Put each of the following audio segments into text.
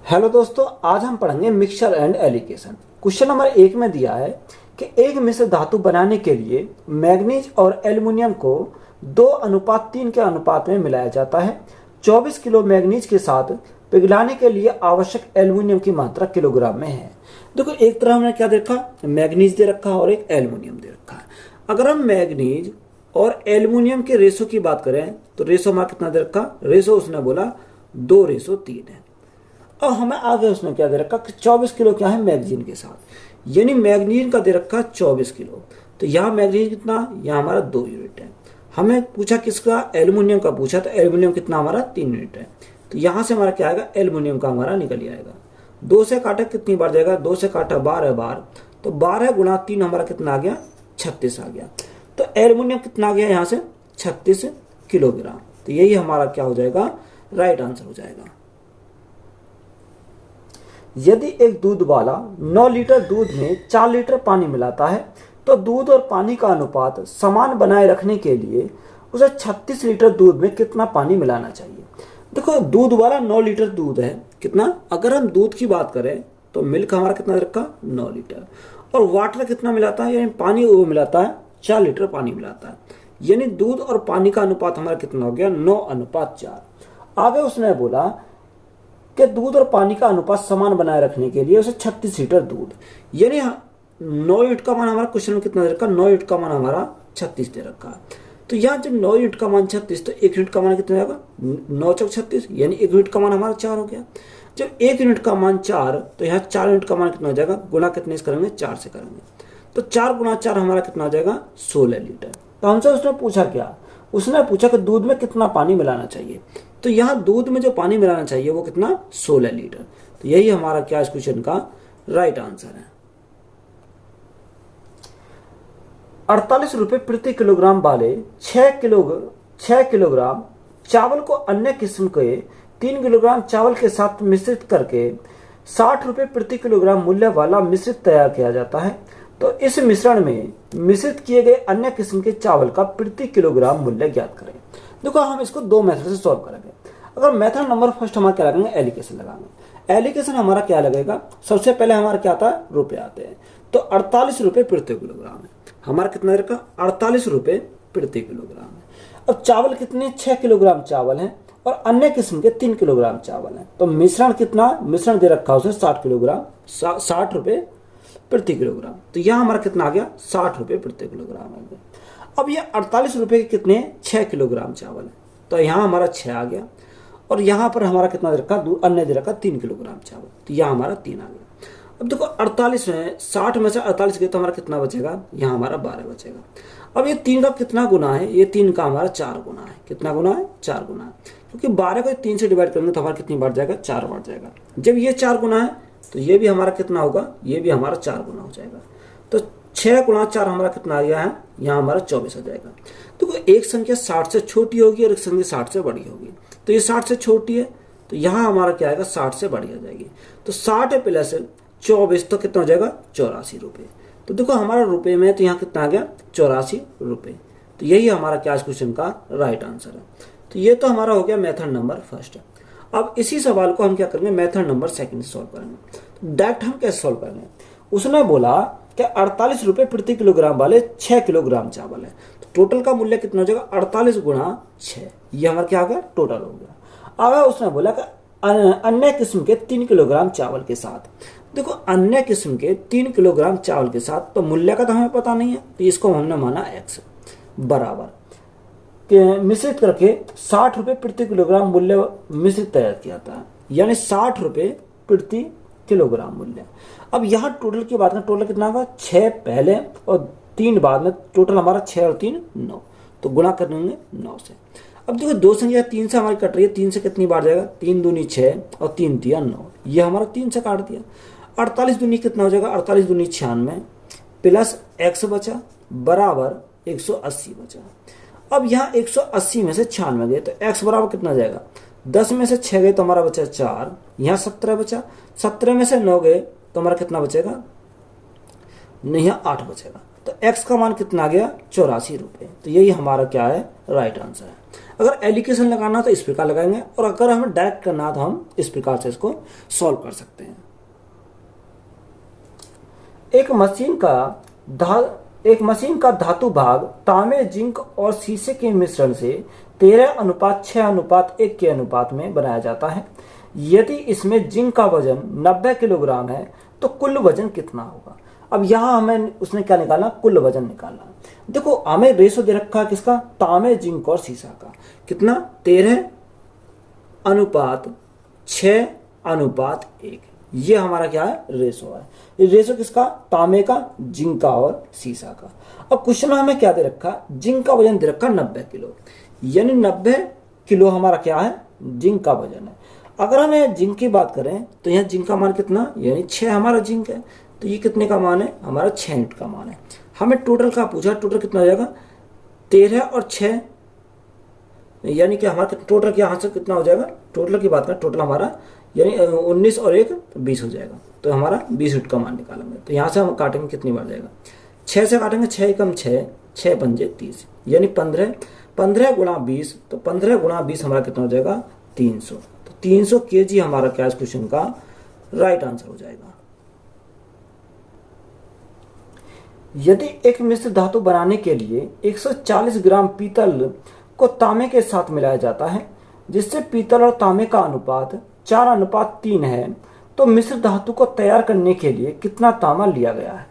Hello दोस्तों, आज हम पढ़ेंगे mixture and allegation. Question number 1 में दिया है कि एक मिश्र धातु बनाने के लिए मैग्नीज और एल्युमिनियम को 2:3 के अनुपात में मिलाया जाता है। 24 किलो मैग्नीज के साथ पिघलाने के लिए आवश्यक एल्युमिनियम की मात्रा किलोग्राम में है। देखो, एक तरह हमने क्या देखा, मैग्नीज दे रखा और एक एल्युमिनियम दे रखा है। अगर हम मैग्नीज और एल्युमिनियम के रेशो की बात करें तो रेशो हमारा कितना दे रखा, रेशो उसने बोला 2:3 है। और हमें आगे उसने क्या दे रखा कि 24 किलो क्या है मैग्नीज के साथ, यानी मैग्नीज का दे रखा 24 किलो। तो यहाँ मैग्नीज कितना, यहाँ हमारा 2 यूनिट है। हमें पूछा किसका, एल्युमिनियम का पूछा, तो एल्युमिनियम कितना हमारा 3 यूनिट है। तो यहाँ से हमारा क्या आएगा, एल्युमिनियम का हमारा निकल आएगा। 2 से काटा कितनी बार जाएगा, 2 से काटा 12 बार, तो 12 गुणा 3 हमारा कितना आ गया, 36 आ गया। तो एल्युमिनियम कितना आ गया यहाँ से, 36 किलोग्राम। तो यही हमारा क्या हो जाएगा, राइट आंसर हो जाएगा। यदि एक दूध वाला 9 लीटर दूध में 4 लीटर पानी मिलाता है तो दूध और पानी का अनुपात समान बनाए रखने के लिए उसे 36 लीटर दूध में कितना पानी मिलाना चाहिए। देखो, दूध वाला 9 लीटर दूध है, कितना, अगर हम दूध की बात करें तो मिल्क हमारा कितना रखा, 9 लीटर, और वाटर कितना मिलाता है, यानी पानी वो मिलाता है 4 लीटर पानी मिलाता है, यानी दूध और पानी का अनुपात हमारा कितना हो गया, 9:4। आगे उसने बोला कि दूध और पानी का अनुपात समान बनाए रखने के लिए उसे 36 लीटर दूध, यानी 9 यूनिट का मान हमारा क्वेश्चन में कितना दे रखा, 9 यूनिट का मान हमारा 36 दे रखा है। तो यहाँ जब 9 यूनिट का मान 36, तो 1 यूनिट का मान कितना जाएगा, 9 चौक 36, यानी 1 यूनिट का मान हमारा 4 हो गया। जब 1 यूनिट का मान 4, तो यहाँ 4 यूनिट का मान कितना हो जाएगा, गुणा कितने से करेंगे, 4 से करेंगे, तो 4 गुणा 4 हमारा कितना हो जाएगा, 16 लीटर। तो हमसे उसने पूछा क्या, उसने पूछा कि दूध में कितना पानी मिलाना चाहिए। तो यहाँ दूध में जो पानी मिलाना चाहिए वो कितना, 16 लीटर। तो यही हमारा क्या इस क्वेश्चन का राइट आंसर है। 48 रुपए प्रति किलोग्राम वाले 6 किलोग्राम चावल को अन्य किस्म के 3 किलोग्राम चावल के साथ मिश्रित करके 60 रुपए प्रति किलोग्राम मूल्य वाला मिश्रित तैयार किया जाता है। तो इस मिश्रण में मिश्रित किए गए अन्य किस्म के चावल का प्रति किलोग्राम मूल्य ज्ञात करें। देखो, हम इसको 2 मेथड से सॉल्व करेंगे। अगर मेथड नंबर फर्स्ट हमारा क्या लगाएंगे, एलिगेशन लगाएंगे। एलिगेशन हमारा क्या लगेगा, सबसे पहले हमारा क्या आता है, रुपए आते हैं। तो 48 रुपए प्रति किलोग्राम है, हमारा कितना रखा, 48 रुपए प्रति किलोग्राम है। अब चावल कितने, 6 किलोग्राम चावल है और अन्य किस्म के 3 किलोग्राम चावल है। तो मिश्रण कितना, मिश्रण दे रखा उसने 60 किलोग्राम, 60 रुपए प्रति किलोग्राम। तो यहाँ हमारा कितना आ गया, 60 रुपए प्रति किलोग्राम आ गया। अब ये 48 रुपए के कितने, 6 किलोग्राम चावल है, तो यहाँ हमारा 6 आ गया, और यहाँ पर हमारा कितना दे रखा, अन्य दे रखा 3 किलोग्राम चावल, तो यहाँ हमारा 3 आ गया। अब देखो, 48 में 60 में से 48 गए तो हमारा कितना बचेगा, यहाँ हमारा 12 बचेगा। अब ये 3 का कितना गुना है, ये 3 का हमारा 4 गुना है। कितना गुना है, 4 गुना है, क्योंकि 12 को 3 से डिवाइड करेंगे तो हमारा कितनी बढ़ जाएगा, 4 बढ़ जाएगा। जब ये 4 गुना है तो ये भी हमारा कितना होगा, ये भी हमारा 4 गुना हो जाएगा। तो 6 गुणा 4 हमारा कितना आ गया है, यहाँ हमारा 24 हो जाएगा। तो एक संख्या 60 से छोटी होगी और एक संख्या 60 से बड़ी होगी। तो ये 60 से छोटी है, तो यहाँ हमारा क्या आएगा, 60 से बड़ी आ जाएगी। तो 60 प्लस 24 तो कितना हो जाएगा, 84 रुपये। तो देखो, हमारा रुपये में तो यहाँ कितना आ गया, 84 रुपये। तो यही हमारा क्या इस क्वेश्चन का राइट आंसर है। तो ये तो हमारा हो गया मेथड नंबर फर्स्ट। अब इसी सवाल को हम क्या करेंगे, मेथड नंबर सेकंड सॉल्व करेंगे। डायरेक्ट हम कैसे सॉल्व करेंगे, उसने बोला कि 48 रुपए प्रति किलोग्राम वाले 6 किलोग्राम चावल है, तो टोटल का मूल्य कितना हो जाएगा, 48 गुणा 6, ये हमारा क्या हो गया, टोटल हो गया। आगे उसने बोला कि अन्य किस्म के 3 किलोग्राम चावल के साथ। देखो, अन्य किस्म के 3 किलोग्राम चावल के साथ, तो मूल्य का तो हमें पता नहीं है, तो इसको हमने माना x बराबर मिश्रित करके 60 रुपए प्रति किलोग्राम मूल्य मिश्रित तैयार किया था, यानी 60 रुपए प्रति किलोग्राम मूल्य। अब यहाँ टोटल की बात करें, टोटल कितना होगा, 6 पहले और 3 बाद में, टोटल हमारा 6 और 3 9, तो गुणा कर देंगे 9 से। अब देखो, 2 संख्या 3 से हमारी कट रही है, 3 से कितनी बार जाएगा, 3 दूनी 6 और 3 तिया 9, ये हमारा 3 से काट दिया। 48 दूनी कितना हो जाएगा, 48 दूनी 96 प्लस x बचा बराबर 180 बचा। अब यहाँ 180 में से 96 गए तो x बराबर कितना जाएगा, 10 में से 6 गए तो हमारा बचा 4, यहाँ 17 बचा, 17 में से 9 गए तो हमारा कितना बचेगा, नहीं, यहाँ 8 बचेगा। तो x का मान कितना आ गया, 84 रुपये। तो यही हमारा क्या है, राइट आंसर है। अगर एलिगेशन लगाना तो इस प्रकार लगाएंगे, और अगर हमें डायरेक्ट करना तो हम इस प्रकार से इसको सॉल्व कर सकते हैं। एक मशीन का धातु भाग तांबे, जिंक और शीशे के मिश्रण से 13:6:1 के अनुपात में बनाया जाता है। यदि इसमें जिंक का वजन 90 किलोग्राम है तो कुल वजन कितना होगा। अब यहाँ हमें उसने क्या निकालना, कुल वजन निकालना। देखो हमें रेशो दे रखा है किसका, तांबे, जिंक और शीशा का, कितना 13:6:1। ये हमारा क्या है, रेशो है। ये रेशो किसका, तांबे का, जिंक का और शीशा का। अब क्वेश्चन में हमें क्या दे रखा, जिंक का वजन दे रखा 90 किलो, यानी 90 किलो हमारा क्या है, जिंक का वजन है। अगर हमें जिंक की बात करें तो यहाँ जिंक का मान कितना, यानी 6 हमारा जिंक है, तो ये कितने का मान है, हमारा 6 यूनिट का मान है। हमें टोटल का पूछा, टोटल कितना हो जाएगा, 13 और 6, यानी कि हमारा टोटल के यहाँ से कितना हो जाएगा, टोटल की बात करें, टोटल हमारा यानी 19 और 1 20 हो जाएगा, तो हमारा 20 यूनिट का मान निकालेंगे। तो यहाँ से हम काटेंगे, कितनी बार जाएगा, 6 से काटेंगे, 6 एकम 6, 6 पंजे 30, यानी 15 गुणा 20, तो 15 गुणा 20 हमारा कितना हो जाएगा, 300। तो 300 kg हमारा क्या इस क्वेश्चन का राइट आंसर हो जाएगा। यदि एक मिश्र धातु बनाने के लिए 140 ग्राम पीतल को तांबे के साथ मिलाया जाता है, जिससे पीतल और तांबे का अनुपात 4:3 है, तो मिश्र धातु को तैयार करने के लिए कितना तांबा लिया गया है।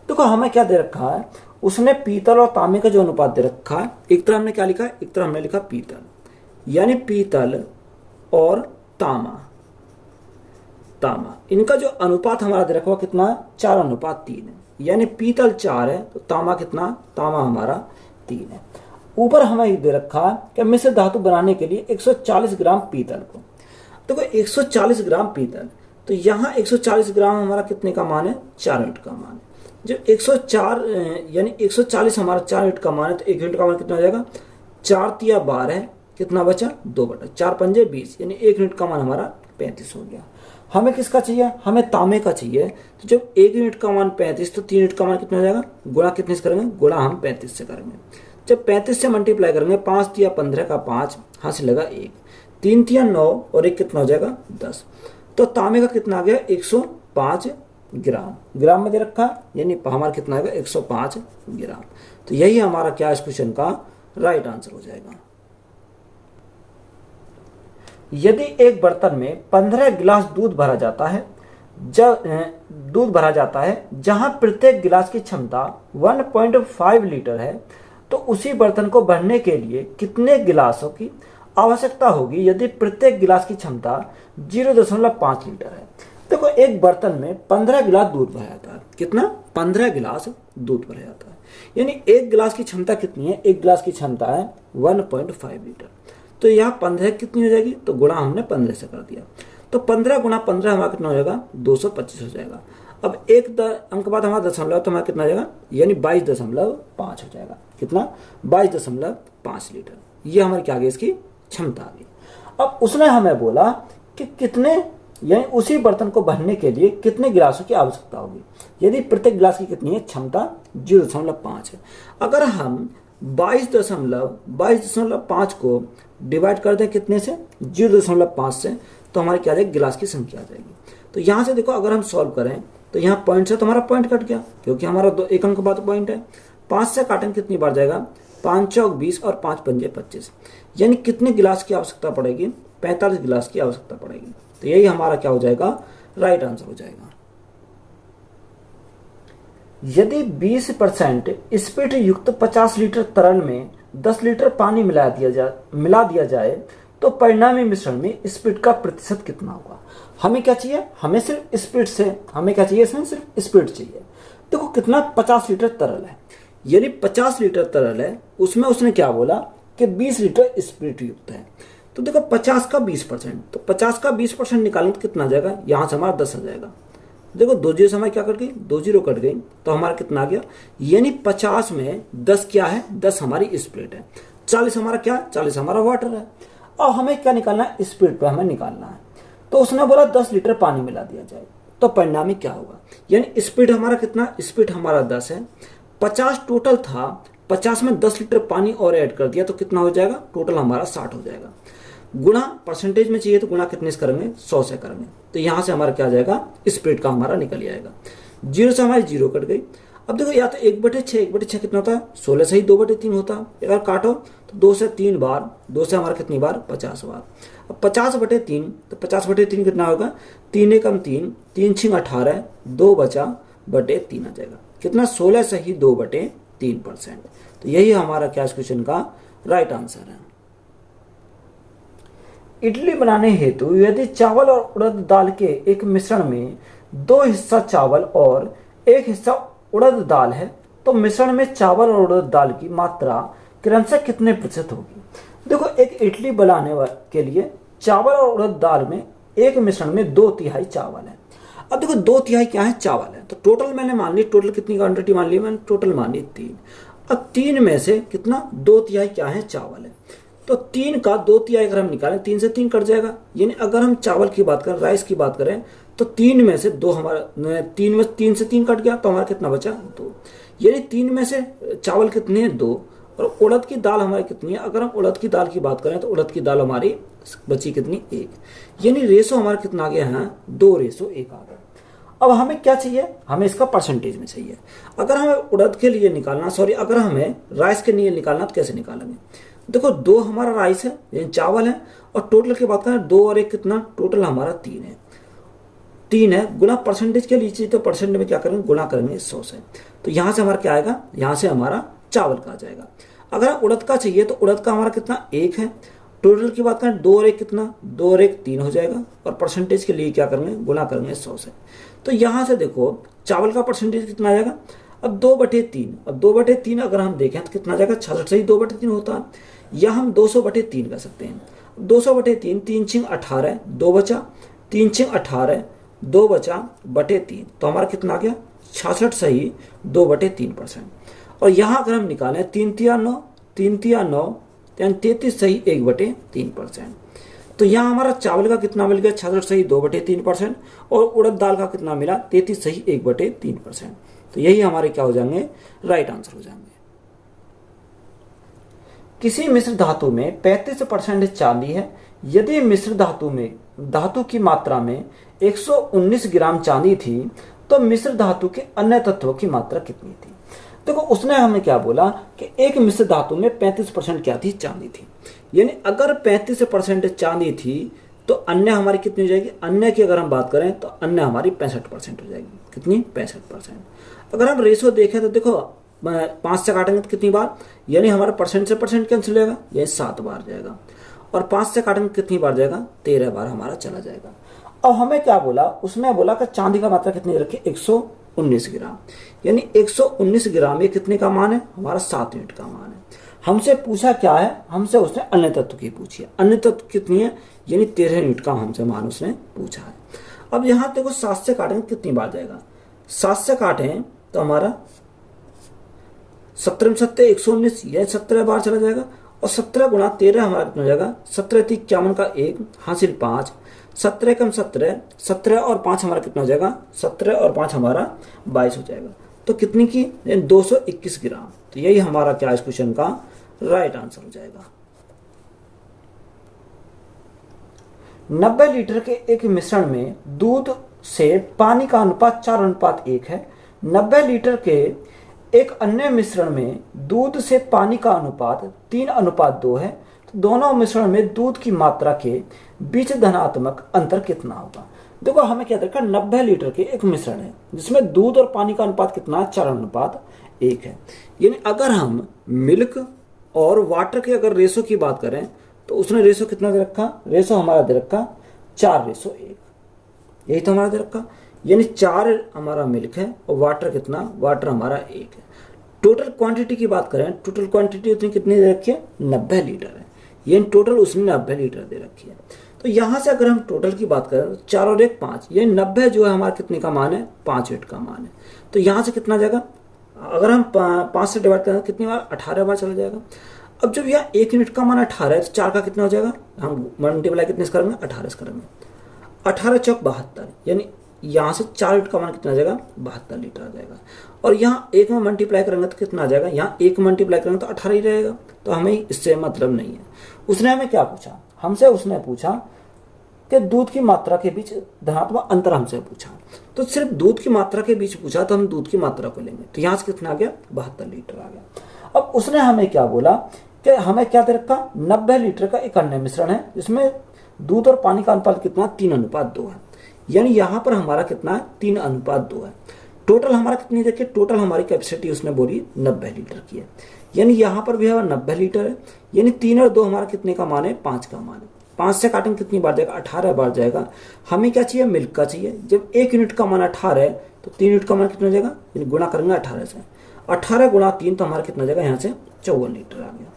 देखो हमें क्या दे रखा है, उसने पीतल और तांबे का जो अनुपात दे रखा है, एक तरह हमने क्या लिखा है, एक तरह हमने लिखा पीतल, यानी पीतल और तांबा, इनका जो अनुपात हमारा दे रखा है कितना है, 4:3 है, यानी पीतल 4 है तो तांबा कितना, तांबा हमारा 3 है। ऊपर हमें दे रखा है कि मिश्र धातु बनाने के लिए 140 ग्राम पीतल को, देखो 140 ग्राम पीतल, तो यहाँ 140 ग्राम हमारा कितने का मान है, 4 यूनिट का मान है। जब 104 यानी 140 हमारा 4 यूनिट का मान है, तो 1 यूनिट का मान कितना हो जाएगा, 4 तिया 12, कितना बचा, 2/4 पंजे 20, यानी 1 यूनिट का मान हमारा 35 हो गया। हमें किसका चाहिए, हमें तांबे का चाहिए, तो जब 1 यूनिट का मान 35, तो 3 यूनिट का मान कितना हो जाएगा, गुणा कितने से करेंगे, गुणा हम 35 से करेंगे। जब 35 से मल्टीप्लाई करेंगे, 5 तिया 15 का 5, हाँ से लगा 1, 3 तिया 9 और 1 कितना हो जाएगा 10, तो तांबे का कितना आ गया 105 ग्राम, ग्राम में दे रखा, यानी हमारा कितना आएगा 105 ग्राम। तो यही हमारा क्या इस क्वेश्चन का राइट आंसर हो जाएगा। यदि एक बर्तन में 15 गिलास दूध भरा जाता है, जहां प्रत्येक गिलास की क्षमता 1.5 लीटर है, तो उसी बर्तन को भरने के लिए कितने गिलासों की आवश्यकता होगी यदि प्रत्येक गिलास की क्षमता 0.5 लीटर है। देखो एक बर्तन में 15 गिलास दूध भरा जाता है, कितना, 15 गिलास दूध भरा जाता है, यानी एक गिलास की क्षमता कितनी है, एक गिलास की क्षमता है 1.5 लीटर, तो यहाँ 15 कितनी हो जाएगी, तो गुणा हमने 15 से कर दिया, तो 15 गुणा 15 हमारा कितना हो जाएगा, 225 हो जाएगा। अब एक अंक बाद हमारा दशमलव, तो हमारा कितना हो जाएगा, यानी 22.5 हो जाएगा, कितना, 22.5 लीटर, ये हमारी क्या आ गई, इसकी क्षमता आ गई। अब उसने हमें बोला कि कितने, यानी उसी बर्तन को भरने के लिए कितने गिलासों की आवश्यकता होगी, यदि प्रत्येक गिलास की कितनी है, क्षमता 0.5 है। अगर हम 22.5 को डिवाइड कर दें कितने से, 0.5 से, तो हमारी क्या आ जाएगी, गिलास की संख्या आ जाएगी। तो यहाँ से देखो अगर हम सॉल्व करें तो यहाँ पॉइंट से तो हमारा पॉइंट कट गया, क्योंकि हमारा एक अंक बाद पॉइंट है। 5 से काटेंगे कितनी बार जाएगा, 5 चौक 20 और 5 पंजे 25, यानी कितने गिलास की आवश्यकता पड़ेगी, 45 गिलास की आवश्यकता पड़ेगी। तो यही हमारा क्या हो जाएगा, राइट आंसर हो जाएगा। यदि 20% स्पीड युक्त 50 लीटर तरल में 10 लीटर पानी मिला दिया जाए तो परिणामी मिश्रण में स्पीड का प्रतिशत कितना होगा। हमें क्या चाहिए, हमें सिर्फ स्पीड से, हमें क्या चाहिए, इसमें सिर्फ स्पीड चाहिए। देखो कितना, 50 लीटर तरल है, यानी 50 लीटर तरल है, उसमें उसने क्या बोला कि 20 लीटर स्पीड युक्त है। तो देखो 50 का 20%, तो 50 का 20% निकालें तो कितना आ जाएगा, यहाँ से हमारा 10 आ जाएगा। देखो 2 जीरो से हमारी क्या कट गई, 2 जीरो कट गई, तो हमारा कितना आ गया, यानी 50 में 10 क्या है, 10 हमारी स्पीड है, 40 हमारा क्या, 40 हमारा वाटर है। और हमें क्या निकालना है, स्पीड पे हमें निकालना है। तो उसने बोला 10 लीटर पानी मिला दिया जाए, तो परिणामी क्या होगा, यानी स्पीड हमारा कितना, स्पीड हमारा 10 है, 50 टोटल था, 50 में 10 लीटर पानी और ऐड कर दिया तो कितना हो जाएगा, टोटल हमारा 60 हो जाएगा। गुणा परसेंटेज में चाहिए तो गुणा कितने से करेंगे, 100 से करेंगे। तो यहाँ से हमारा क्या आ जाएगा, स्प्रेड का हमारा निकल आएगा। 0 से हमारी 0 कट गई। अब देखो या तो 1/6, 1/6 कितना होता है, 16 से ही 2/3 होता है। अगर काटो तो 2 से 3 बार, 2 से हमारा कितनी बार, 50 बार। अब 50/3, तो 50/3 कितना होगा, 3 एकम 3, 3 छिंग 18, 2 बचा बटे 3 आ जाएगा। कितना, 16 से ही 2/3%। तो यही हमारा क्या क्वेश्चन का राइट आंसर है। इडली बनाने हेतु यदि चावल और उड़द दाल के एक मिश्रण में 2 हिस्सा चावल और 1 हिस्सा उड़द दाल है तो मिश्रण में चावल और उड़द दाल की मात्रा क्रमशः कितने प्रतिशत होगी। देखो एक इडली बनाने के लिए चावल और उड़द दाल में एक मिश्रण में 2/3 चावल है। अब देखो 2/3 क्या है, चावल है। तो टोटल मैंने मान ली, टोटल कितनी क्वांटिटी मान ली मैंने, टोटल मान ली 3। अब 3 में से कितना, 2/3 क्या है, चावल है। तो 3 का 2/3 अगर हम निकालें, 3 से 3 कट जाएगा। यानी अगर हम चावल की बात करें, राइस की बात करें, तो 3 में से 2 हमारा, 3 से 3 कट गया तो हमारा कितना बचा, 2। यानी 3 में से चावल कितने हैं, 2। और उड़द की दाल हमारी कितनी है, अगर हम उड़द की दाल की बात करें तो उड़द की दाल हमारी बची कितनी, 1। यानी रेशो हमारा कितना आ गया है, 2:1 आ गया। अब हमें क्या चाहिए, हमें इसका परसेंटेज में चाहिए। अगर हमें उड़द के लिए निकालना, सॉरी अगर हमें राइस के लिए निकालना तो कैसे निकालेंगे। देखो 2 हमारा राइस है, यानी चावल है, और टोटल की बात करें 2 और 1 कितना, टोटल हमारा 3 है। 3 है, गुना परसेंटेज के लिए चाहिए तो परसेंटेज में क्या करेंगे, गुना करेंगे 100 से। तो यहां से हमारा क्या आएगा, यहां से हमारा चावल का आ जाएगा। अगर उड़द का चाहिए तो उड़द का हमारा कितना, 1 है। टोटल की बात करें 2 और 1 कितना, 2 और 1 3 हो जाएगा। और परसेंटेज के लिए क्या करेंगे, गुना करेंगे 100 से। तो यहां से देखो चावल का परसेंटेज कितना आ जाएगा, अब 2/3। अब 2/3 अगर हम देखें तो कितना आ जाएगा, 66 से ही 2/3 होता है, या हम 200/3 कर सकते हैं। 200/3, 3 छिंग 18, 2 बचा, 3 छिंग 18, 2 बचा बटे 3, तो हमारा कितना आ गया, 66 से ही 2/3%। और यहाँ अगर हम निकालें 3 तिया 9, 3 तिया 9, 33 से ही 1/3%। तो यहाँ हमारा चावल का कितना मिल गया, 66 से ही 2/3%, और उड़द दाल का कितना मिला, 33 से ही 1/3%। तो यही हमारे क्या हो जाएंगे, राइट आंसर हो जाएंगे। किसी मिश्र धातु में 35% चांदी है। यदि मिश्र धातु में धातु की मात्रा में 119 ग्राम चांदी थी तो मिश्र धातु के अन्य तत्वों की मात्रा कितनी थी। देखो उसने हमें क्या बोला कि एक मिश्र धातु में 35% क्या थी, चांदी थी। यानी अगर 35% चांदी थी तो अन्य हमारी कितनी हो जाएगी, अन्य की अगर हम बात करें तो अन्य हमारी 65% हो जाएगी। कितनी, 65%। अगर हम रेशो देखें तो देखो 5 से काटेंगे तो कितनी बार, यानी हमारा परसेंट से परसेंट कैंसिल होगा, ये 7 बार जाएगा। और 5 से काटेंगे कितनी बार जाएगा, 13 बार हमारा चला जाएगा। अब हमें क्या बोला, उसने बोला कि चांदी का मात्रा कितनी रखी, 119 ग्राम। यानी 119 ग्राम ये कितने का मान है, हमारा 7 यूनिट का मान है। हमसे पूछा क्या है, हमसे उसने अन्य तत्व की पूछी है। अन्य तत्व कितनी है, यानी 13 यूनिट का हमसे मान उसने पूछा है। अब यहाँ देखो 7 से काटेंगे कितनी बार जाएगा, 7 से काटें तो हमारा 17 में 7 119, यह 17 बार चला जाएगा। और 17 गुणा 13 हमारा कितना हो जाएगा, 17 × 51 का 1 हासिल 5, 17 कम 17, 17 और 5 हमारा कितना हो जाएगा, 17 और 5 हमारा 22 हो जाएगा। तो कितनी की, 221 ग्राम। तो यही हमारा क्या इस क्वेश्चन का राइट आंसर हो जाएगा। 90 लीटर के एक मिश्रण में दूध से पानी का अनुपात 4:1 है। 90 लीटर के एक अन्य मिश्रण में दूध से पानी का अनुपात 3:2 है। तो दोनों मिश्रण में दूध की मात्रा के बीच धनात्मक अंतर कितना होगा। देखो हमें क्या देखा, 90 लीटर के एक मिश्रण है जिसमें दूध और पानी का अनुपात कितना है, 4:1 है। यानी अगर हम मिल्क और वाटर के अगर रेशो की बात करें तो उसने रेशो कितना दे रखा, रेशो हमारा दे रखा 4:1। यही तो हमारा दे रखा, यानी 4 हमारा मिल्क है और वाटर कितना, वाटर हमारा 1 है। टोटल क्वांटिटी की बात करें, टोटल क्वांटिटी उसने कितनी दे रखी है, 90 लीटर है। यानी टोटल उसने 90 लीटर दे रखी है। तो यहां से अगर हम टोटल की बात करें तो 4 और 1 5, यानी 90 जो है हमारा कितने का मान है, 5 यूनिट का मान है। तो यहां से कितना जाएगा, अगर हम 5 से डिवाइड करें कितनी बार, 18 बार चला जाएगा। अब जब यहाँ 1 यूनिट का मान 18 है तो 4 का कितना हो जाएगा, हम मल्टीप्लाई कितने से करेंगे, 18 से करेंगे। 18 चौक 72, यानी यहाँ से 4 यूनिट का मान कितना आ जाएगा, 72 लीटर आ जाएगा। और यहाँ 1 में मल्टीप्लाई करेंगे तो कितना आ जाएगा, यहाँ 1 मल्टीप्लाई करेंगे तो 18 ही रहेगा। तो हमें इससे मतलब नहीं है। उसने हमें क्या पूछा, हमसे उसने पूछा कि दूध की मात्रा के बीच धनात्मक अंतर हमसे पूछा। तो सिर्फ दूध की मात्रा के बीच पूछा तो हम दूध की मात्रा को लेंगे। तो यहाँ से कितना आ गया, 72 लीटर आ गया। अब उसने हमें क्या बोला कि हमें क्या दे रखा, 90 लीटर का एक अन्य मिश्रण है जिसमें दूध और पानी का अनुपात कितना, 3:2 है। यानी यहाँ पर हमारा कितना है, 3:2 है। टोटल हमारा कितनी देखिए, टोटल हमारी कैपेसिटी उसने बोली 90 लीटर की है। यानी यहाँ पर भी हमारा 90 लीटर है। यानी 3 और 2 हमारा कितने का मान है, 5 का मान है। 5 से काटेंगे कितनी बार जाएगा, 18 बार जाएगा। हमें क्या चाहिए, मिल्क का चाहिए। जब 1 यूनिट का मान 18 है तो 3 यूनिट का मान कितना हो जाएगा, गुणा करेंगे 18 से। 18 गुणा 3 तो हमारा कितना जाएगा, यहाँ से 54 लीटर आ गया।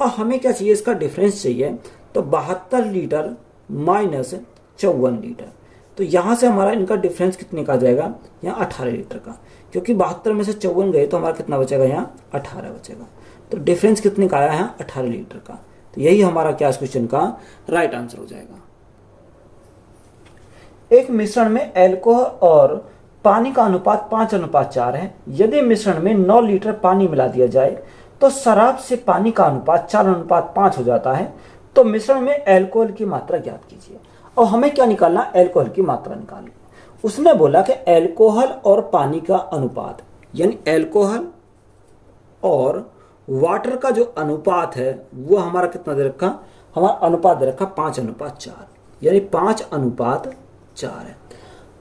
और हमें क्या चाहिए, इसका डिफरेंस चाहिए। तो 72 लीटर माइनस 54 लीटर। तो यहाँ से हमारा इनका डिफरेंस कितने का जाएगा, यहाँ 18 लीटर का। क्योंकि 72 में से 54 गए तो हमारा कितना बचेगा, यहाँ 18 बचेगा। तो डिफरेंस कितने का आया है, 18 लीटर का। तो यही हमारा क्या इस क्वेश्चन का राइट आंसर हो जाएगा। एक मिश्रण में अल्कोहल और पानी का अनुपात 5:4 है। यदि मिश्रण में 9 लीटर पानी मिला दिया जाए तो शराब से पानी का अनुपात 4:5 हो जाता है। तो मिश्रण में अल्कोहल की मात्रा ज्ञात कीजिए। और हमें क्या निकालना, अल्कोहल की मात्रा निकालनी। उसने बोला कि अल्कोहल और पानी का अनुपात, यानी अल्कोहल और वाटर का जो अनुपात है वो हमारा कितना दे रखा, हमारा अनुपात दे रखा 5:4, यानी 5:4 है।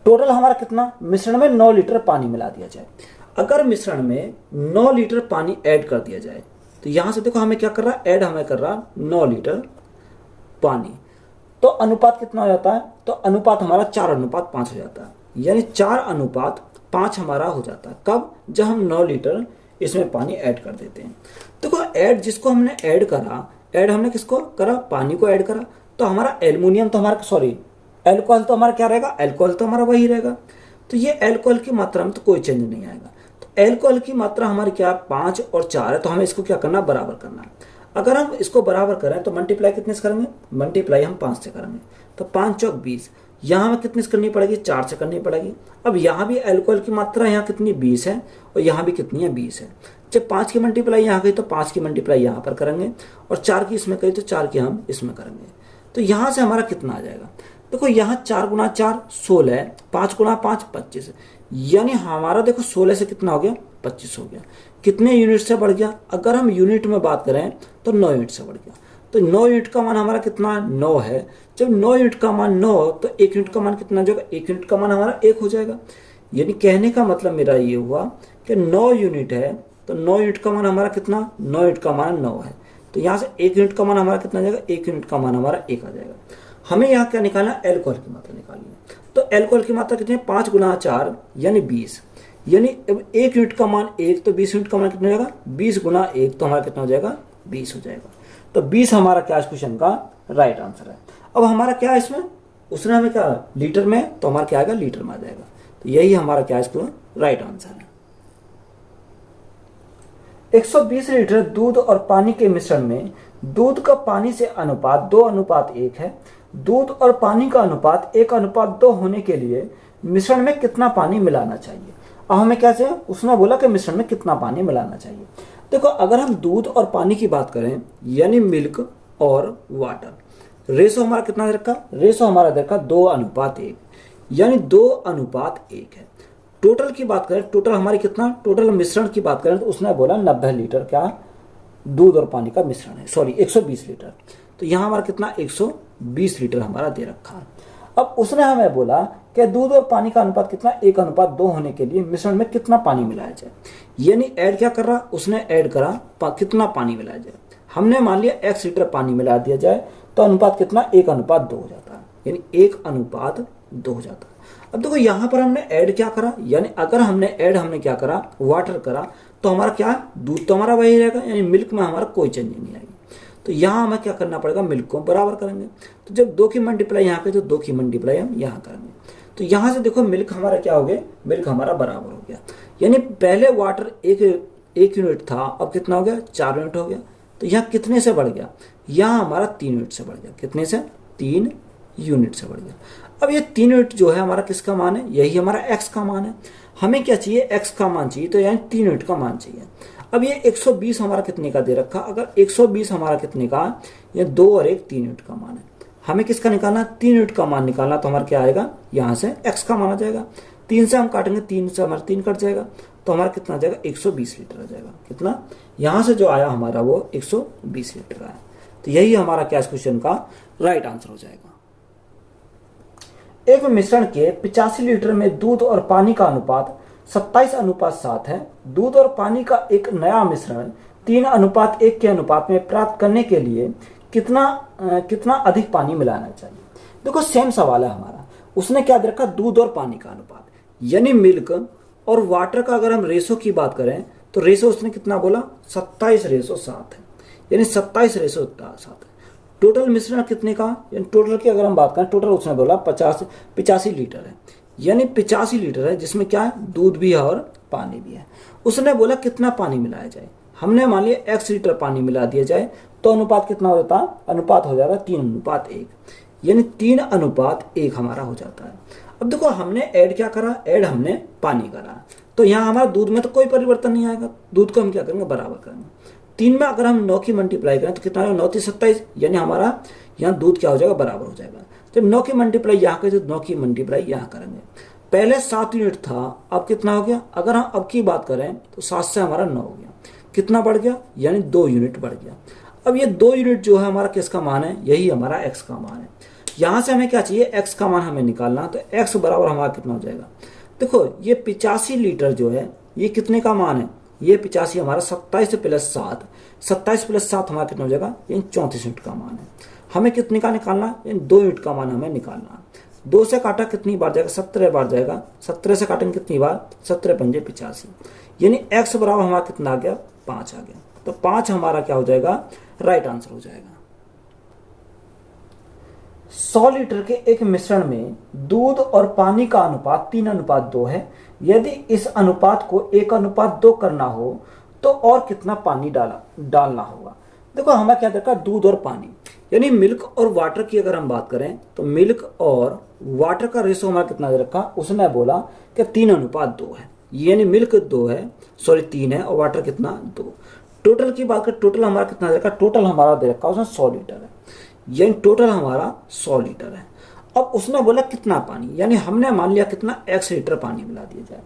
टोटल हमारा कितना, मिश्रण में 9 लीटर पानी मिला दिया जाए। अगर मिश्रण में 9 लीटर पानी ऐड कर दिया जाए तो यहां से देखो हमें क्या कर रहा है, ऐड हमें कर रहा 9 लीटर पानी। तो अनुपात कितना हो जाता है, तो अनुपात हमारा 4:5 हो जाता है। यानी 4:5 हमारा हो जाता है। कब, जब हम 9 लीटर इसमें पानी ऐड कर देते हैं। देखो ऐड जिसको हमने ऐड करा, ऐड हमने किसको करा, पानी को ऐड करा। तो हमारा एल्युमिनियम तो हमारा, सॉरी अल्कोहल तो हमारा क्या रहेगा, अल्कोहल तो हमारा वही रहेगा। तो ये अल्कोहल की मात्रा में तो कोई चेंज नहीं आएगा। तो अल्कोहल की मात्रा हमारी क्या, 5 और 4 है। तो हमें इसको क्या करना, बराबर करना है। अगर हम इसको बराबर करें तो मल्टीप्लाई कितने से करेंगे, मल्टीप्लाई हम 5 से करेंगे। तो 5 चौक 20, यहाँ हमें कितने से करनी पड़ेगी, 4 से करनी पड़ेगी। अब यहाँ भी अल्कोहल की मात्रा यहाँ कितनी, 20 है। और यहाँ भी कितनी है, 20 है। जब 5 की मल्टीप्लाई यहाँ गई तो 5 की मल्टीप्लाई यहाँ पर करेंगे। और 4 की इसमें गई तो 4 की हम इसमें करेंगे। तो यहाँ से हमारा कितना आ जाएगा, देखो यहाँ 4 गुणा 4 16 है, 5 गुणा 5 25 है। यानी हमारा देखो 16 से कितना हो गया, 25 हो गया। कितने यूनिट से बढ़ गया, अगर हम यूनिट में बात करें तो 9 यूनिट से बढ़ गया। तो 9 यूनिट का मान हमारा कितना, 9 है। जब 9 यूनिट का मान 9 तो 1 यूनिट का मान कितना हो जाएगा, 1 यूनिट का मान हमारा 1 हो जाएगा। यानी कहने का मतलब मेरा ये हुआ कि 9 यूनिट है तो 9 यूनिट का मान हमारा कितना, 9 यूनिट का मान 9 है। तो यहाँ से 1 यूनिट का मान हमारा कितना आ जाएगा, 1 यूनिट का मान हमारा 1 आ जाएगा। हमें यहाँ क्या निकालना है, अल्कोहल की मात्रा निकालनी है। तो अल्कोहल की मात्रा कितनी है, 5 गुणा 4 यानी 20। यानी अब 1 यूनिट का मान 1 तो 20 यूनिट का मान कितना हो जाएगा, 20 गुणा 1 तो हमारा कितना हो जाएगा, 20 हो जाएगा। तो 20 हमारा क्या इस क्वेश्चन का राइट आंसर है। अब हमारा क्या है इसमें, उसने हमें क्या लीटर में, तो हमारा क्या आएगा, लीटर में आ जाएगा। तो यही हमारा क्या इसको राइट आंसर है। 120 लीटर दूध और पानी के मिश्रण में दूध का पानी से अनुपात 2:1 है। दूध और पानी का अनुपात 1:2 होने के लिए मिश्रण में कितना पानी मिलाना चाहिए। अब हमें क्या चाहिए, उसने बोला कि मिश्रण में कितना पानी मिलाना चाहिए। देखो अगर हम दूध और पानी की बात करें, यानी मिल्क और वाटर, रेशो हमारा कितना दे रखा, रेशो हमारा दे रखा 2:1, यानी 2:1 है। टोटल की बात करें, टोटल हमारी कितना, टोटल मिश्रण की बात करें तो उसने बोला 90 लीटर क्या दूध और पानी का मिश्रण है, सॉरी 120 लीटर। तो यहाँ हमारा कितना, 120 लीटर हमारा दे रखा है। अब उसने हमें बोला कि दूध और पानी का अनुपात कितना, 1:2 होने के लिए मिश्रण में कितना पानी मिलाया जाए। यानी ऐड क्या कर रहा, उसने ऐड करा कितना पानी मिलाया जाए। हमने मान लिया x लीटर पानी मिला दिया जाए तो अनुपात कितना, 1:2 हो जाता है, यानी 1:2 हो जाता है। अब देखो यहाँ पर हमने ऐड क्या करा, यानी अगर हमने ऐड हमने क्या करा, वाटर करा, तो हमारा क्या, दूध तो हमारा वही रहेगा, यानी मिल्क में हमारा कोई चेंज नहीं आएगी। तो यहाँ हमें क्या करना पड़ेगा, मिल्क को बराबर करेंगे। तो जब 2 की मल्टीप्लाई यहाँ पे तो 2 की मल्टीप्लाई हम यहाँ करेंगे। तो यहाँ से देखो मिल्क हमारा क्या हो गया, मिल्क हमारा बराबर हो गया। यानी पहले वाटर एक यूनिट था, अब कितना हो गया, 4 यूनिट हो गया। तो यहाँ कितने से बढ़ गया, यहाँ हमारा 3 यूनिट से बढ़ गया। कितने से, 3 यूनिट से बढ़ गया। अब ये 3 यूनिट जो है हमारा किसका मान है, यही हमारा x का मान है। हमें क्या चाहिए, x का मान चाहिए, तो यानी 3 यूनिट का मान चाहिए। अब ये 120 हमारा कितने का दे रखा, अगर 120 हमारा कितने का, ये 2 और 1 3 यूनिट का मान है। हमें किसका निकालना, 3 यूनिट का मान निकालना, तो हमारा क्या आएगा, यहाँ से x का मान आ जाएगा। 3 से हम काटेंगे, 3 से हमारा 3 कट जाएगा, तो हमारा कितना आ जाएगा, 120 लीटर आ जाएगा। कितना, यहाँ से जो आया हमारा वो 120 लीटर आया। तो यही हमारा क्या क्वेश्चन का राइट आंसर हो जाएगा। एक मिश्रण के 85 लीटर में दूध और पानी का अनुपात 27:7 है। दूध और पानी का एक नया मिश्रण 3:1 के अनुपात में प्राप्त करने के लिए कितना अधिक पानी मिलाना चाहिए। देखो सेम सवाल है हमारा, उसने क्या दे रखा, दूध और पानी का अनुपात, यानी मिल्क और वाटर का अगर हम रेशो की बात करें तो रेशो उसने कितना बोला, 27:7 है, यानी 27:7 है। टोटल मिश्रण कितने का, यानी टोटल की अगर हम बात करें, टोटल उसने बोला 85 लीटर है, यानी 85 लीटर है, जिसमें क्या है, दूध भी है और पानी भी है। उसने बोला कितना पानी मिलाया जाए, हमने मान लिया x लीटर पानी मिला दिया जाए, तो अनुपात कितना हो जाता है, अनुपात हो जाता है 3:1, यानी 3:1 हमारा हो जाता है। अब देखो हमने ऐड क्या करा, ऐड हमने पानी करा, तो यहाँ हमारा दूध में तो कोई परिवर्तन नहीं आएगा, दूध को हम क्या करेंगे, बराबर करेंगे। 3 में अगर हम 9 की मल्टीप्लाई करें तो कितना, 9 3 27, यानी हमारा यहाँ दूध क्या हो जाएगा, बराबर हो जाएगा। जब 9 की मल्टीप्लाई यहाँ करें तो 9 की मल्टीप्लाई यहाँ करेंगे। पहले 7 यूनिट था, अब कितना हो गया, अगर हम अब की बात करें तो 7 से हमारा 9 हो गया, कितना बढ़ गया, यानी 2 यूनिट बढ़ गया। अब ये 2 यूनिट जो है हमारा किसका मान है, यही हमारा x का मान है। यहाँ से हमें क्या चाहिए, x का मान हमें निकालना, तो x बराबर हमारा कितना हो जाएगा। देखो ये 85 लीटर जो है ये कितने का मान है, ये 85 हमारा 27 + 7, 27 + 7 हमारा कितना हो जाएगा, ये 34 यूनिट का मान है। हमें कितने का निकालना, यानी 2 यूनिट का मान हमें निकालना। 2 से काटा कितनी बार जाएगा, 17 बार जाएगा, 17 से काटेंगे कितनी बार, 17 पंजे 85, यानी x बराबर हमारा कितना आ गया, 5 आ गया। तो 5 हमारा क्या हो जाएगा, राइट आंसर हो जाएगा। 100 लीटर के एक मिश्रण में दूध और पानी का अनुपात 3:2 है। यदि इस अनुपात को 1:2 करना हो तो और कितना पानी डालना होगा। देखो हमें क्या देखा, दूध और पानी, यानी मिल्क और वाटर की अगर हम बात करें तो मिल्क और वाटर का रेशो हमारा कितना दे रखा, उसने बोला कि 3:2 है, यानी मिल्क 2 है, सॉरी 3 है, और वाटर कितना 2। टोटल की बात करें, टोटल हमारा कितना दे रखा, टोटल हमारा दे रखा उसने 100 लीटर है, यानी टोटल हमारा 100 लीटर है। अब उसने बोला कितना पानी, यानी हमने मान लिया कितना, x लीटर पानी मिला दिया जाए,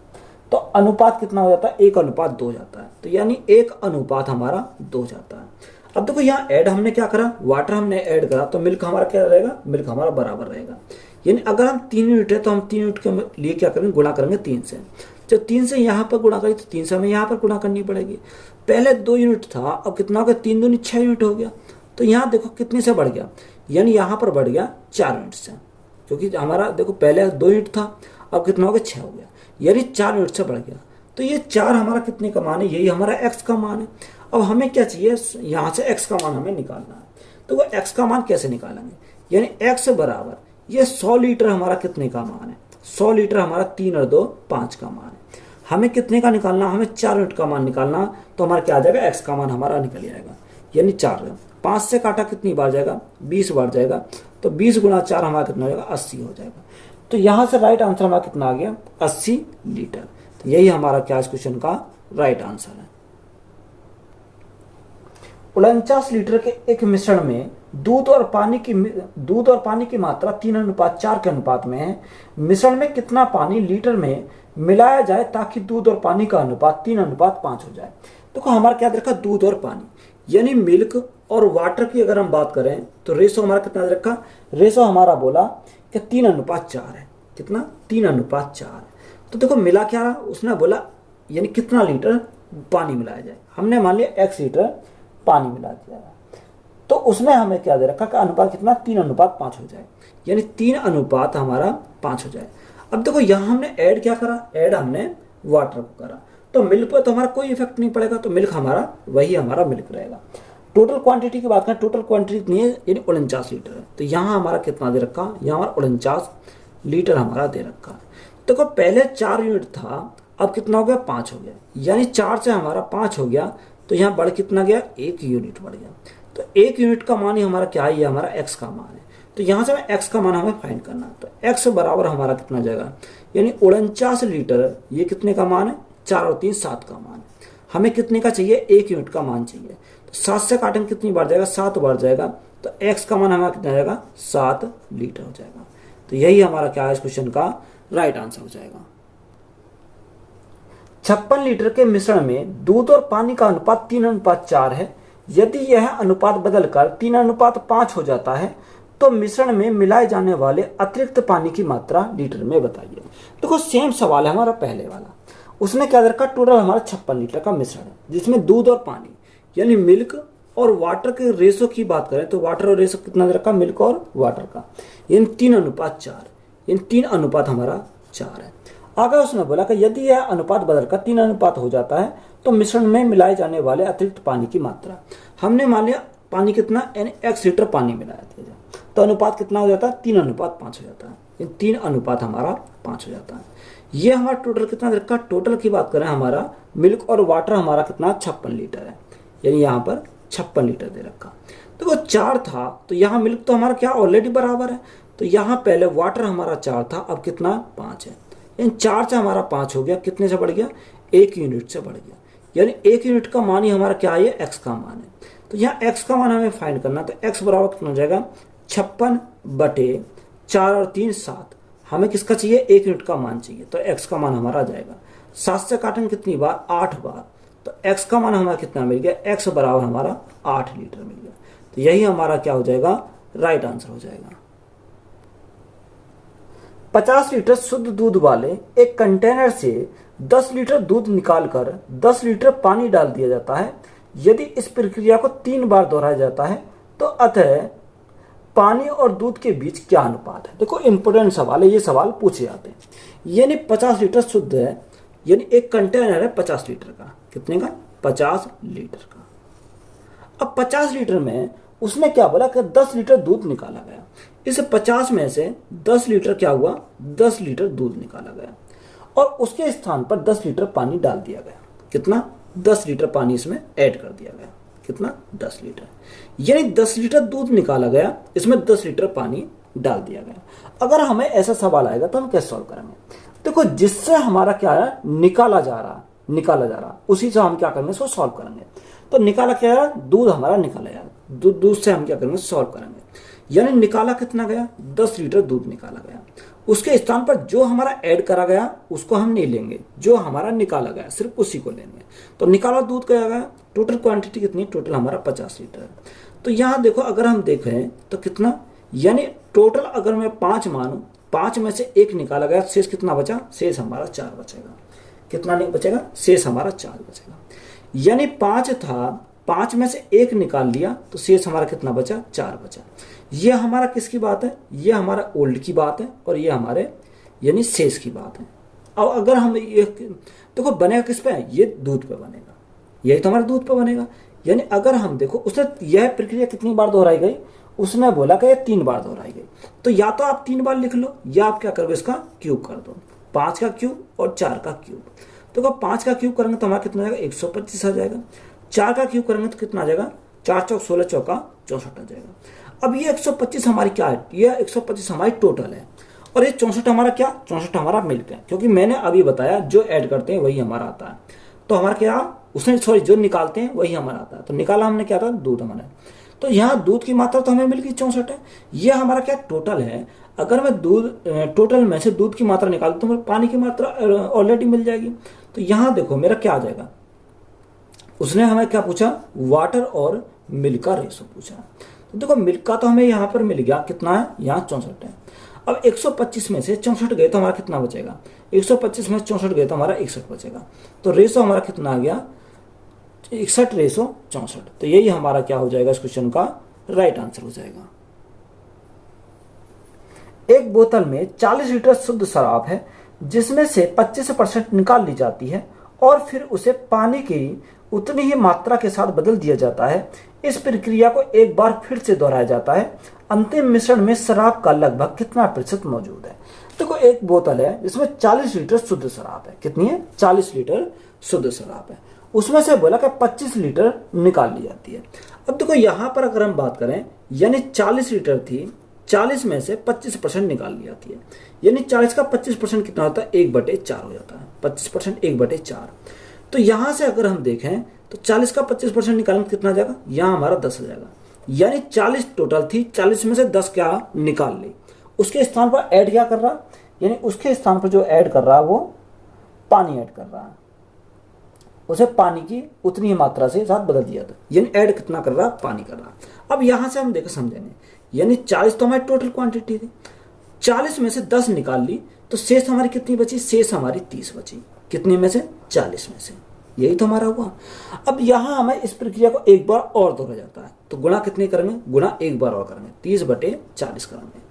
तो अनुपात कितना हो जाता है, 1:2 जाता है, तो यानी 1:2 हमारा 2 जाता है। अब देखो यहाँ ऐड हमने क्या करा, वाटर हमने ऐड करा, तो मिल्क हमारा क्या रहेगा, मिल्क हमारा बराबर रहेगा। यानी अगर हम 3 यूनिट है तो हम 3 यूनिट के लिए क्या करेंगे, गुणा करेंगे 3 से। जब 3 से यहाँ पर गुणा करें तो 3 से हमें यहाँ पर गुणा करनी पड़ेगी। पहले 2 यूनिट था, अब कितना हो गया, 3 दूनी 6 यूनिट हो गया, तो यहाँ देखो कितने से बढ़ गया, यानी यहाँ पर बढ़ गया 4 यूनिट से, क्योंकि हमारा देखो पहले 2 यूनिट था, अब कितना हो गया, 6 हो गया, यानी 4 यूनिट से बढ़ गया। तो ये 4 हमारा कितने का मान है, यही हमारा x का मान है। अब हमें क्या चाहिए, यहाँ से x का मान हमें निकालना है, तो वो x का मान कैसे निकालेंगे, यानी x बराबर ये 100 लीटर हमारा कितने का मान है, 100 लीटर हमारा 3 और 2 5 का मान है। हमें कितने का निकालना, हमें 4 यूनिट का मान निकालना, तो हमारा क्या आ जाएगा, x का मान हमारा निकल जाएगा, यानी 4। 5 से काटा कितनी बार जाएगा, 20 बार जाएगा, तो 20 × 4 हमारा कितना हो जाएगा, 80 हो जाएगा। तो यहाँ से राइट आंसर हमारा कितना आ गया, 80 लीटर। तो यही हमारा क्या इस क्वेश्चन का राइट आंसर है। 49 लीटर के एक मिश्रण में दूध और पानी की मात्रा 3:4 के अनुपात में है। मिश्रण में कितना पानी लीटर में मिलाया जाए ताकि दूध और पानी का अनुपात 3:5 हो जाए। देखो हमारा क्या रखा, दूध और पानी, यानी मिल्क और वाटर की अगर हम बात करें तो रेशो हमारा कितना रखा, रेशो हमारा बोला कि 3:4 है, कितना 3:4। तो देखो मिला क्या रहा, उसने बोला यानी कितना लीटर पानी मिलाया जाए, हमने मान लिया x लीटर पानी मिला दिया, तो उसने हमें क्या दे रखा कि अनुपात कितना 3:5 हो जाए, यानी 3:5 हमारा 5 हो जाए। अब देखो यहाँ हमने ऐड क्या करा, ऐड हमने वाटर को करा, तो मिल्क पर तो हमारा कोई इफेक्ट नहीं पड़ेगा, तो मिल्क हमारा वही हमारा मिल्क रहेगा। टोटल क्वांटिटी की बात करें, टोटल क्वांटिटी कितनी है, यानी 49 लीटर है, तो यहाँ हमारा कितना दे रखा, यहाँ हमारा 49 लीटर हमारा दे रखा है। देखो पहले 4 यूनिट था, अब कितना हो गया, 5 हो गया, यानी 4 से हमारा 5 हो गया, तो यहाँ बढ़ कितना गया, 1 यूनिट बढ़ गया। तो 1 यूनिट का मान ही हमारा क्या है, ये हमारा x का मान है। तो यहाँ से हमें x का मान हमें फाइंड करना है। तो x बराबर हमारा कितना जाएगा, यानी 49 लीटर, ये कितने का मान है, 4 और 3 7 का मान है। हमें कितने का चाहिए, 1 यूनिट का मान चाहिए। तो 7 से काटेंगे कितनी बार जाएगा, 7 बार जाएगा। तो x का मान हमारा कितना जाएगा, 7 लीटर हो जाएगा। तो यही हमारा क्या है इस क्वेश्चन का राइट आंसर हो जाएगा। 56 लीटर के मिश्रण में दूध और पानी का अनुपात 3:4 है। यदि यह अनुपात बदलकर 3:5 हो जाता है तो मिश्रण में मिलाए जाने वाले अतिरिक्त पानी की मात्रा लीटर में बताइए। देखो सेम सवाल है हमारा पहले वाला। उसने क्या रखा, टोटल हमारा 56 लीटर का मिश्रण है जिसमें दूध और पानी यानी मिल्क और वाटर के रेशो की बात करें तो वाटर और रेशो कितना रखा, मिल्क और वाटर का, यानी 3:4, यानी 3 अनुपात हमारा 4 है। आगे उसने बोला कि यदि यह अनुपात बदलकर 3 अनुपात हो जाता है तो मिश्रण में मिलाए जाने वाले अतिरिक्त पानी की मात्रा। हमने मान लिया पानी कितना, यानी x लीटर पानी मिलाया था, तो अनुपात कितना हो जाता है, 3:5 हो जाता है, यानी 3 अनुपात हमारा 5 हो जाता है। ये हमारा टोटल कितना रखा, टोटल की बात करें हमारा मिल्क और वाटर हमारा कितना 56 लीटर है, यानी यहाँ पर 56 लीटर दे रखा। तो वो 4 था तो यहाँ मिल्क तो हमारा क्या ऑलरेडी बराबर है, तो यहाँ पहले वाटर हमारा 4 था, अब कितना 5 है, यानी 4 से हमारा 5 हो गया, कितने से बढ़ गया, 1 यूनिट से बढ़ गया, यानी 1 यूनिट का मान ही हमारा क्या है, x का मान है। तो यहाँ x का मान हमें फाइंड करना, तो x बराबर कितना हो जाएगा, 56/4 और 3 7। हमें किसका चाहिए, 1 यूनिट का मान चाहिए, तो x का मान हमारा आ जाएगा। 7 से काटेंगे कितनी बार, 8 बार, तो x का मान हमारा कितना मिल गया, x बराबर हमारा 8 लीटर मिल गया। तो यही हमारा क्या हो जाएगा, राइट आंसर हो जाएगा। 50 लीटर शुद्ध दूध वाले एक कंटेनर से 10 लीटर दूध निकालकर 10 लीटर पानी डाल दिया जाता है। यदि इस प्रक्रिया को 3 बार दोहराया जाता है तो अतः पानी और दूध के बीच क्या अनुपात है। देखो इंपोर्टेंट सवाल है, ये सवाल पूछे जाते हैं। यानी 50 लीटर शुद्ध है, यानी एक कंटेनर है 50 लीटर का, कितने का, 50 लीटर का। अब 50 लीटर में उसने क्या बोला कि 10 लीटर दूध निकाला गया। इस 50 में से 10 लीटर क्या हुआ, 10 लीटर दूध निकाला गया और उसके स्थान पर 10 लीटर पानी डाल दिया गया। कितना, 10 लीटर पानी इसमें ऐड कर दिया गया, कितना, 10 लीटर, यानी 10 लीटर दूध निकाला गया, इसमें 10 लीटर पानी डाल दिया गया। अगर हमें ऐसा सवाल आएगा तो हम कैसे सॉल्व करेंगे। देखो जिससे हमारा क्या है, निकाला जा रहा उसी से हम क्या करेंगे, इसको सॉल्व करेंगे। तो निकाला क्या है, दूध हमारा निकाला जा रहा, दूध से हम क्या करेंगे, सॉल्व करेंगे। यानी निकाला कितना गया, 10 लीटर दूध निकाला गया, उसके स्थान पर जो हमारा ऐड करा गया उसको हम नहीं लेंगे, जो हमारा निकाला गया सिर्फ उसी को लेंगे। तो निकाला दूध क्या गया, टोटल क्वांटिटी कितनी, टोटल हमारा 50 लीटर है। तो यहाँ देखो अगर हम देखें तो कितना, यानी टोटल अगर मैं 5 मानूं, 5 में से 1 निकाला गया, शेष कितना बचा, शेष हमारा 4 बचेगा। कितना नहीं बचेगा, शेष हमारा 4 बचेगा। यानी 5 था, 5 में से 1 निकाल लिया तो शेष हमारा कितना बचा, 4 बचा। ये हमारा किसकी बात है, ये हमारा ओल्ड की बात है और ये हमारे यानी शेष की बात है। अब अगर हम ये देखो बनेगा किस पे, ये दूध पे बनेगा, यही तो हमारा दूध पे बनेगा। यानी अगर हम देखो उसने यह प्रक्रिया कितनी बार दोहराई गई, उसने बोला कि ये 3 बार दोहराई गई। तो या तो आप 3 बार लिख लो या आप क्या करोगे, इसका क्यूब कर दो, 5 का क्यूब और 4 का क्यूब। तो 5 का क्यूब करेंगे तो हमारा कितना आ जाएगा, 125 आ जाएगा। 4 का क्यूब करेंगे तो कितना आ जाएगा, 4 चौक 16, चौका 64 आ जाएगा। अब ये 125 हमारी क्या है, ये 125 हमारी टोटल है और ये 64 हमारा क्या, 64 हमारा मिल्क है, क्योंकि मैंने अभी बताया जो ऐड करते हैं वही हमारा आता है। तो हमारा क्या, उसने सॉरी जो निकालते हैं वही हमारा आता है। तो निकाला हमने क्या था, दूध हमारा। तो यहाँ दूध की मात्रा तो हमें मिल गई 64 है, ये हमारा क्या टोटल है। अगर मैं दूध टोटल में से दूध की मात्रा निकाल तो मेरे पानी की मात्रा ऑलरेडी मिल जाएगी। तो यहाँ देखो मेरा क्या आ जाएगा, उसने हमें क्या पूछा, वाटर और मिल्क का रेशो पूछा। तो देखो मिल्क का तो हमें यहाँ पर मिल गया, कितना है, यहाँ 64 है। अब 125 में से 64 गए तो हमारा कितना बचेगा, 125 में 64 गए तो हमारा 61 बचेगा। तो रेशो हमारा कितना आ गया, 61 रेशो 64। तो यही हमारा क्या हो जाएगा, इस क्वेश्चन का राइट आंसर हो जाएगा। एक बोतल में 40 लीटर शुद्ध शराब है जिसमें से 25% निकाल ली जाती है और फिर उसे पानी की उतनी ही मात्रा के साथ बदल दिया जाता है। इस प्रक्रिया को एक बार फिर से दोहराया जाता है। अंतिम मिश्रण में शराब का लगभग कितना प्रतिशत मौजूद है। देखो एक बोतल है जिसमें 40 लीटर शुद्ध शराब है, कितनी है, 40 लीटर शुद्ध शराब है, उसमें से बोला कि 25 लीटर निकाल ली जाती है। अब देखो यहाँ पर अगर हम बात करें, यानी 40 लीटर थी, 40 में से 25% निकाल ली जाती है। यानी 40 का 25% कितना होता है, 1/4 हो जाता है। 25% 1/4। तो यहां से अगर हम देखें तो 40 का 25% निकालें तो कितना आ जाएगा, यहां हमारा 10 आ जाएगा। यानी 40 टोटल थी, 40 में से 10 क्या निकाल ली। उसके स्थान पर ऐड क्या कर रहा, यानी उसके स्थान पर जो ऐड कर रहा है वो पानी ऐड कर रहा है, उसे पानी की उतनी ही मात्रा से साथ बदल दिया था। यानी ऐड कितना कर रहा, पानी कर रहा। अब यहां से हम देखो समझेंगे, यानी 40 तो हमारी टोटल क्वांटिटी थी, 40 में से 10 निकाल ली तो शेष हमारी कितनी बची, शेष हमारी 30 बची। कितने में से, 40 में से। यही तो हमारा हुआ। अब यहां हमें इस प्रक्रिया को एक बार और दोहरा जाता है, तो गुणा कितने करेंगे, गुणा एक बार और करेंगे, 30/40 करेंगे।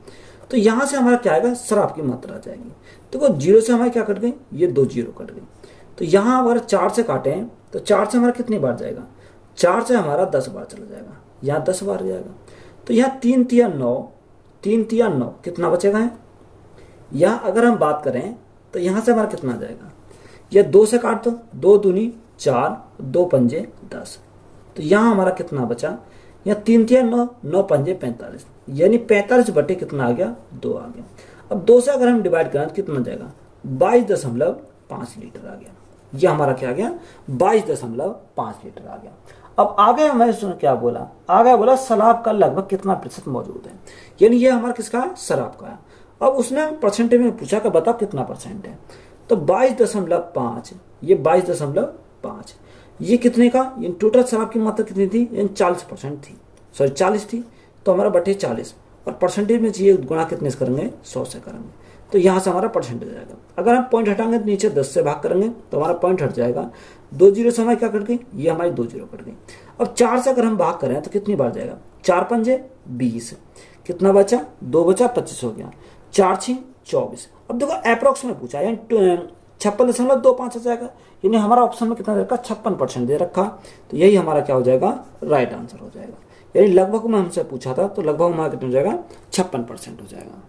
तो यहां से हमारा क्या आएगा, शराब की मात्रा आ जाएगी। तो जीरो से हमारे क्या कट गई, ये 2 जीरो कट गई। तो यहां अगर 4 से काटें तो 4 से हमारा कितनी बार जाएगा, 4 से हमारा 10 बार चला जाएगा, यहाँ 10 बार जाएगा। तो यहाँ 3 तिया 9, 3 तिया 9 कितना बचेगा है। यहाँ अगर हम बात करें तो यहाँ से हमारा कितना आ जाएगा, यह 2 से काट दो, 2 दूनी 4, 2 पंजे 10। तो यहाँ हमारा कितना बचा, यहाँ 3 तिया 9, 9 पंजे 45, यानी 45 बटे कितना आ गया, 2 आ गया। अब 2 से अगर हम डिवाइड करें तो कितना जाएगा, 22.5 लीटर आ गया। यह हमारा क्या आ गया, 22.5 लीटर आ गया। अब आगे हमें क्या बोला, आगे बोला शराब का लगभग कितना प्रतिशत मौजूद है, यानी ये हमारा किसका है, शराब का है। अब उसने परसेंटेज में पूछा कि बताओ कितना परसेंट है, तो 22.5, ये 22.5, ये कितने का, ये टोटल शराब की मात्रा कितनी थी, यानी 40% थी, सॉरी 40 थी। तो हमारा बटे 40 और परसेंटेज में चाहिए गुणा कितने से करेंगे, 100 से करेंगे। तो यहाँ से हमारा परसेंटेज आएगा। अगर हम पॉइंट हटाएंगे तो नीचे 10 से भाग करेंगे तो हमारा पॉइंट हट जाएगा। 2 जीरो से हमारी क्या कट गई, ये हमारी 2 जीरो कट गई। अब 4 से अगर हम भाग करें तो कितनी बार जाएगा, 4 पंजे 20, कितना बचा, 2 बचा 25 हो गया, 4 6 24। अब देखो अप्रोक्स में पूछा, यानी 56.25 आ जाएगा, यानी हमारा ऑप्शन में कितना दे रखा, 56% दे रखा। तो यही हमारा क्या हो जाएगा, राइट आंसर हो जाएगा। यानी लगभग में हमसे पूछा था तो लगभग हमारा कितना हो जाएगा, 56% हो जाएगा।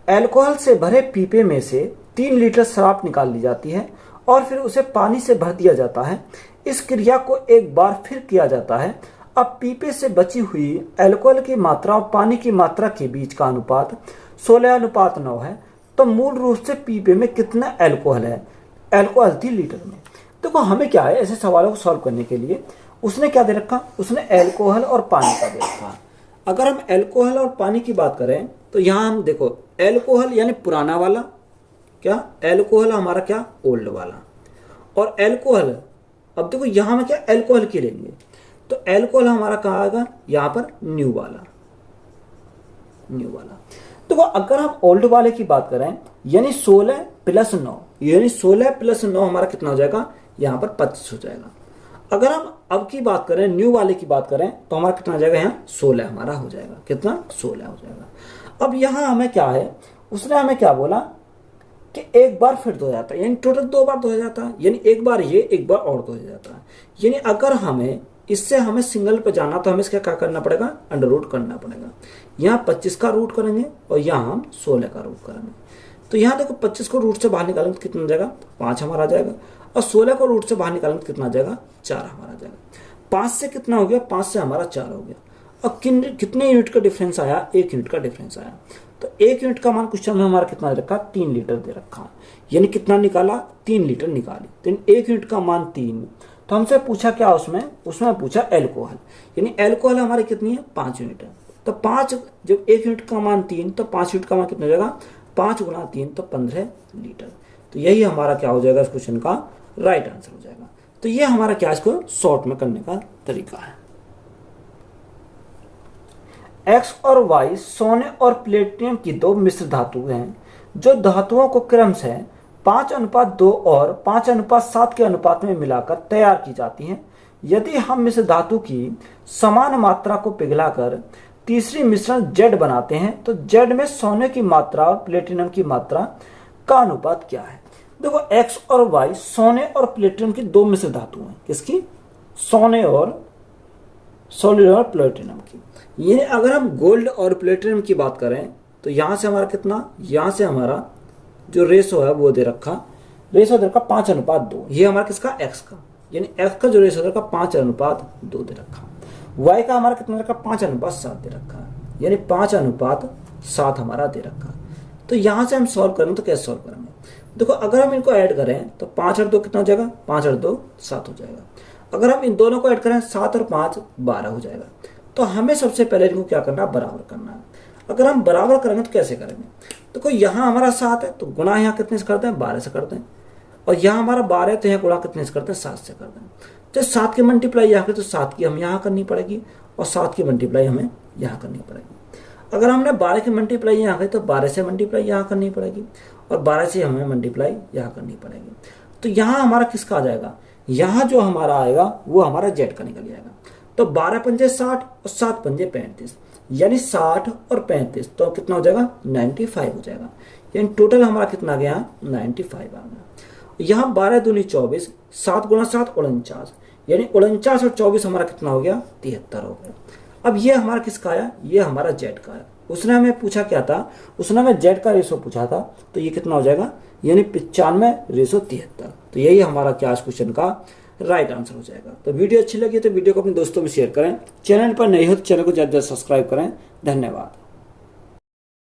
अल्कोहल से भरे पीपे में से 3 लीटर शराब निकाल ली जाती है और फिर उसे पानी से भर दिया जाता है। इस क्रिया को एक बार फिर किया जाता है। अब पीपे से बची हुई अल्कोहल की मात्रा और पानी की मात्रा के बीच का अनुपात 16:9 है। तो मूल रूप से पीपे में कितना अल्कोहल है, अल्कोहल थी लीटर में। देखो हमें क्या है, ऐसे सवालों को सॉल्व करने के लिए उसने क्या दे रखा, उसने अल्कोहल और पानी का दे रखा। अगर हम अल्कोहल और पानी की बात करें तो यहां हम देखो अल्कोहल यानी पुराना वाला, क्या अल्कोहल हमारा क्या ओल्ड वाला, और अल्कोहल, अब देखो यहां में क्या अल्कोहल की लेंगे तो अल्कोहल हमारा कहाँ आएगा, यहां पर न्यू वाला, न्यू वाला। देखो अगर हम ओल्ड वाले की बात करें यानी 16 + 9, यानी 16 + 9 हमारा कितना हो जाएगा, यहां पर 25 हो जाएगा। अगर हम अब की बात करें, न्यू वाले की बात करें तो हमारा कितना हो जाएगा, यहाँ 16 हमारा हो जाएगा, कितना 16 हो जाएगा। अब यहां हमें क्या है, उसने हमें क्या बोला कि एक बार फिर धोया जाता है, यानी टोटल 2 बार धोया जाता है, यानी एक बार ये एक बार और धोया जाता है। यानी अगर हमें इससे हमें सिंगल पे जाना तो हमें इसका क्या करना पड़ेगा, अंडर रूट करना पड़ेगा। यहाँ 25 का रूट करेंगे और यहाँ हम 16 का रूट करेंगे। तो यहाँ देखो 25 को रूट से बाहर निकालेंगे तो कितना जाएगा, 5 हमारा आ जाएगा, और 16 को रूट से बाहर निकालेंगे तो कितना आ जाएगा, 4 हमारा आ जाएगा। 5 से कितना हो गया, 5 से हमारा 4 हो गया। अब कितने यूनिट का डिफरेंस आया, 1 यूनिट का डिफरेंस आया। तो 1 यूनिट का मान क्वेश्चन में हमारा कितना दे रखा, 3 लीटर दे रखा, यानी कितना निकाला, 3 लीटर निकाली। तो 1 यूनिट का मान 3, तो हमसे पूछा क्या, उसमें पूछा अल्कोहल, यानी अल्कोहल हमारी कितनी है, 5 यूनिट है। तो 5, जब 1 यूनिट का मान 3 तो 5 यूनिट का मान कितना हो जाएगा, 5 × 3 तो 15 लीटर। तो यही हमारा क्या हो जाएगा, इस क्वेश्चन का राइट आंसर हो जाएगा। तो ये हमारा क्या, इसको शॉर्ट में करने का तरीका है। X और Y सोने और प्लेटिनम की 2 मिश्र धातु हैं, जो धातुओं को क्रमशः 5:2 और 5:7 के अनुपात में मिलाकर तैयार की जाती हैं। यदि हम मिश्र धातु की समान मात्रा को पिघलाकर तीसरी मिश्रण Z बनाते हैं तो Z में सोने की मात्रा और प्लेटिनम की मात्रा का अनुपात क्या है। देखो X और Y सोने और प्लेटिनम की 2 मिश्र धातु हैं, किसकी, सोने और प्लेटिनम की। ये अगर हम गोल्ड और प्लेटिनम की बात करें तो यहां से हमारा कितना, यहां से हमारा जो रेशो है वो दे रखा, रेशो दे रखा 5:2, ये हमारा किसका, X का, यानी X का जो रेशो दे रखा 5:2 दे रखा। Y का हमारा कितना दे रखा, 5:7 दे रखा। यानी 5:7 हमारा दे रखा। तो यहाँ से हम सॉल्व करेंगे तो कैसे सॉल्व करेंगे? देखो अगर हम इनको ऐड करें तो 5 और 2 कितना हो जाएगा? 5 और 2 7 हो जाएगा। अगर हम इन दोनों को ऐड करें 7 और 5 12 हो जाएगा। तो हमें सबसे पहले इनको क्या करना है? बराबर करना है। अगर हम बराबर करेंगे तो कैसे करेंगे? देखो यहाँ हमारा 7 है तो गुणा यहाँ कितने से करते हैं? 12 से करते हैं। और यहाँ हमारा 12 है तो यहाँ गुणा कितने से करते हैं? 7 से करते हैं। तो 7 की मल्टीप्लाई यहाँ करें तो 7 की हम यहाँ करनी पड़ेगी और 7 की मल्टीप्लाई हमें यहाँ करनी पड़ेगी। अगर हमने 12 की मल्टीप्लाई यहाँ करी तो 12 से मल्टीप्लाई यहाँ करनी पड़ेगी और 12 से हमें मल्टीप्लाई यहाँ करनी पड़ेगी। तो यहाँ हमारा किसका आ जाएगा? यहाँ जो हमारा आएगा वो हमारा जेड का निकल जाएगा। तो 12 पंजे 60 और 7 पंजे 35, यानी 60 और 35 तो कितना हो जाएगा? 95 हो जाएगा। यानी टोटल हमारा कितना आ गया? 95 आ गया। यहाँ 12 दूनी 24, 7 गुणा 7 49, यानी 49 और 24 हमारा कितना हो गया? 73 हो गया। अब ये हमारा किसका आया? ये हमारा जेड का है। उसने हमें पूछा क्या था? उसने हमें जेड का रेशो पूछा था। तो ये कितना हो जाएगा? यानी 95:73। तो यही हमारा क्या क्वेश्चन का राइट आंसर हो जाएगा। तो वीडियो अच्छी लगी तो वीडियो को अपने दोस्तों में शेयर करें। चैनल पर नए हो तो चैनल को ज़्यादा सब्सक्राइब करें। धन्यवाद।